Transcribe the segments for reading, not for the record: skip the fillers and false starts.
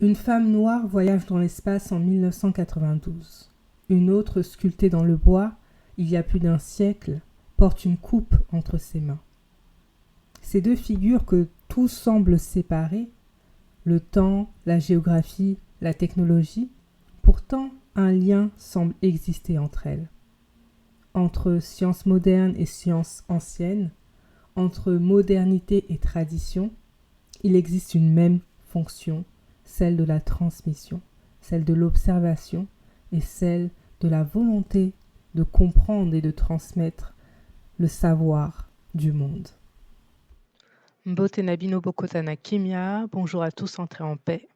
Une femme noire voyage dans l'espace en 1992. Une autre, sculptée dans le bois, il y a plus d'un siècle, porte une coupe entre ses mains. Ces deux figures que tout semble séparer, le temps, la géographie, la technologie, pourtant un lien semble exister entre elles. Entre sciences modernes et sciences anciennes, entre modernité et tradition, il existe une même fonction, celle de la transmission, celle de l'observation et celle de la volonté de comprendre et de transmettre le savoir du monde. Mbotenabino Bokotana Kimia, bonjour à tous, entrez en paix.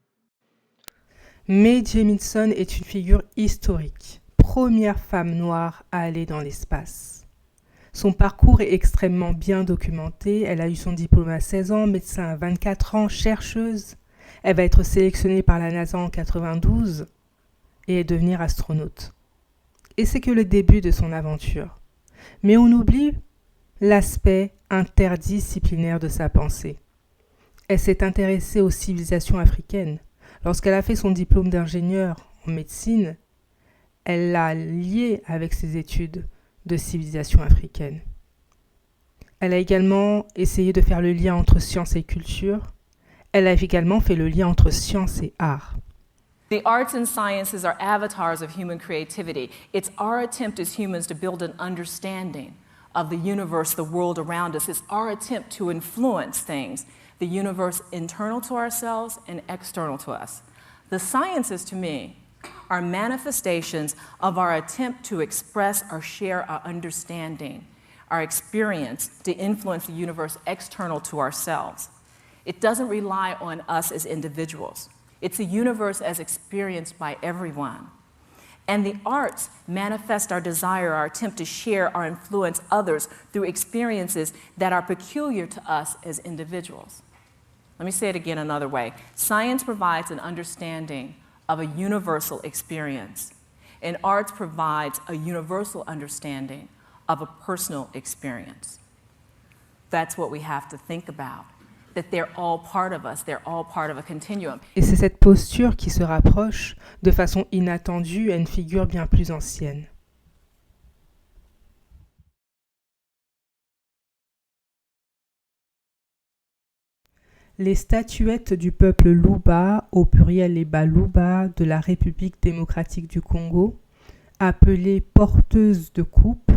Mae Jemison est une figure historique, première femme noire à aller dans l'espace. Son parcours est extrêmement bien documenté, elle a eu son diplôme à 16 ans, médecin à 24 ans, chercheuse. Elle va être sélectionnée par la NASA en 92 et devenir astronaute. Et c'est que le début de son aventure. Mais on oublie l'aspect interdisciplinaire de sa pensée. Elle s'est intéressée aux civilisations africaines. Lorsqu'elle a fait son diplôme d'ingénieur en médecine, elle l'a lié avec ses études de civilisation africaine. Elle a également essayé de faire le lien entre science et culture. Elle a également fait le lien entre science et art. The arts and sciences are avatars of human creativity. It's our attempt as humans to build an understanding of the universe, the world around us. It's our attempt to influence things, the universe internal to ourselves and external to us. The sciences, to me, are manifestations of our attempt to express or share our understanding, our experience to influence the universe external to ourselves. It doesn't rely on us as individuals. It's a universe as experienced by everyone. And the arts manifest our desire, our attempt to share or influence others through experiences that are peculiar to us as individuals. Let me say it again another way. Science provides an understanding of a universal experience, and arts provides a universal understanding of a personal experience. That's what we have to think about. That they're all part of us, they're all part of a continuum. Et c'est cette posture qui se rapproche de façon inattendue à une figure bien plus ancienne. Les statuettes du peuple Luba, au pluriel les Baluba de la République démocratique du Congo, appelées porteuses de coupe,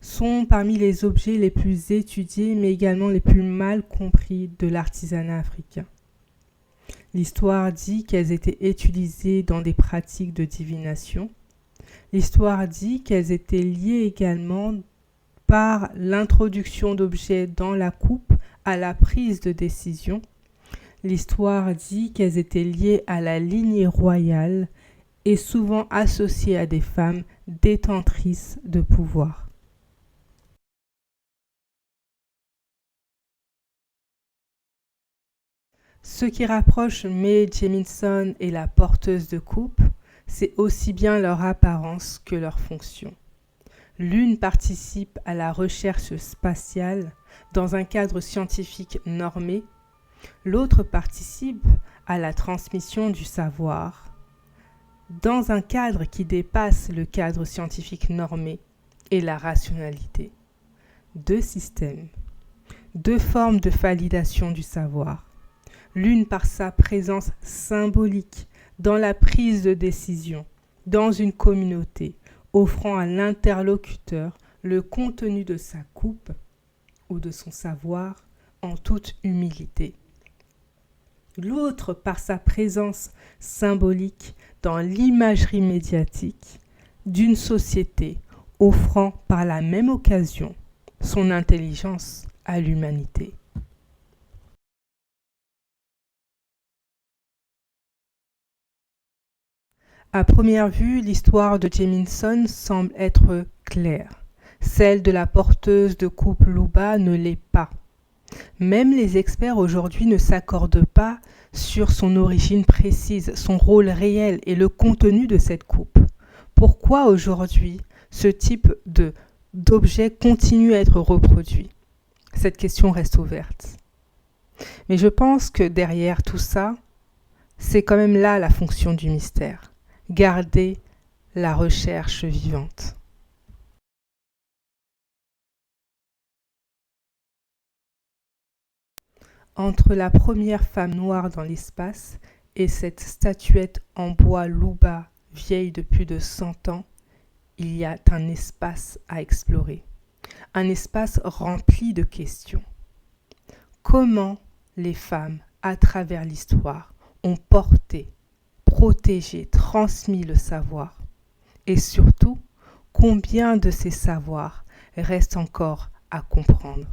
sont parmi les objets les plus étudiés mais également les plus mal compris de l'artisanat africain. L'histoire dit qu'elles étaient utilisées dans des pratiques de divination. L'histoire dit qu'elles étaient liées également par l'introduction d'objets dans la coupe à la prise de décision. L'histoire dit qu'elles étaient liées à la lignée royale et souvent associées à des femmes détentrices de pouvoir. Ce qui rapproche Mae Jemison et la porteuse de coupe, c'est aussi bien leur apparence que leur fonction. L'une participe à la recherche spatiale dans un cadre scientifique normé, l'autre participe à la transmission du savoir dans un cadre qui dépasse le cadre scientifique normé et la rationalité. Deux systèmes, deux formes de validation du savoir. L'une par sa présence symbolique dans la prise de décision, dans une communauté, offrant à l'interlocuteur le contenu de sa coupe ou de son savoir en toute humilité. L'autre par sa présence symbolique dans l'imagerie médiatique d'une société offrant par la même occasion son intelligence à l'humanité. À première vue, l'histoire de Jemison semble être claire. Celle de la porteuse de coupe Luba ne l'est pas. Même les experts aujourd'hui ne s'accordent pas sur son origine précise, son rôle réel et le contenu de cette coupe. Pourquoi aujourd'hui ce type d'objet continue à être reproduit? Cette question reste ouverte. Mais je pense que derrière tout ça, C'est quand même là la fonction du mystère, garder la recherche vivante. Entre la première femme noire dans l'espace et cette statuette en bois Luba, vieille de plus de 100 ans, il y a un espace à explorer. Un espace rempli de questions. Comment les femmes, à travers l'histoire, ont porté, protégé, transmis le savoir? Et surtout, combien de ces savoirs restent encore à comprendre?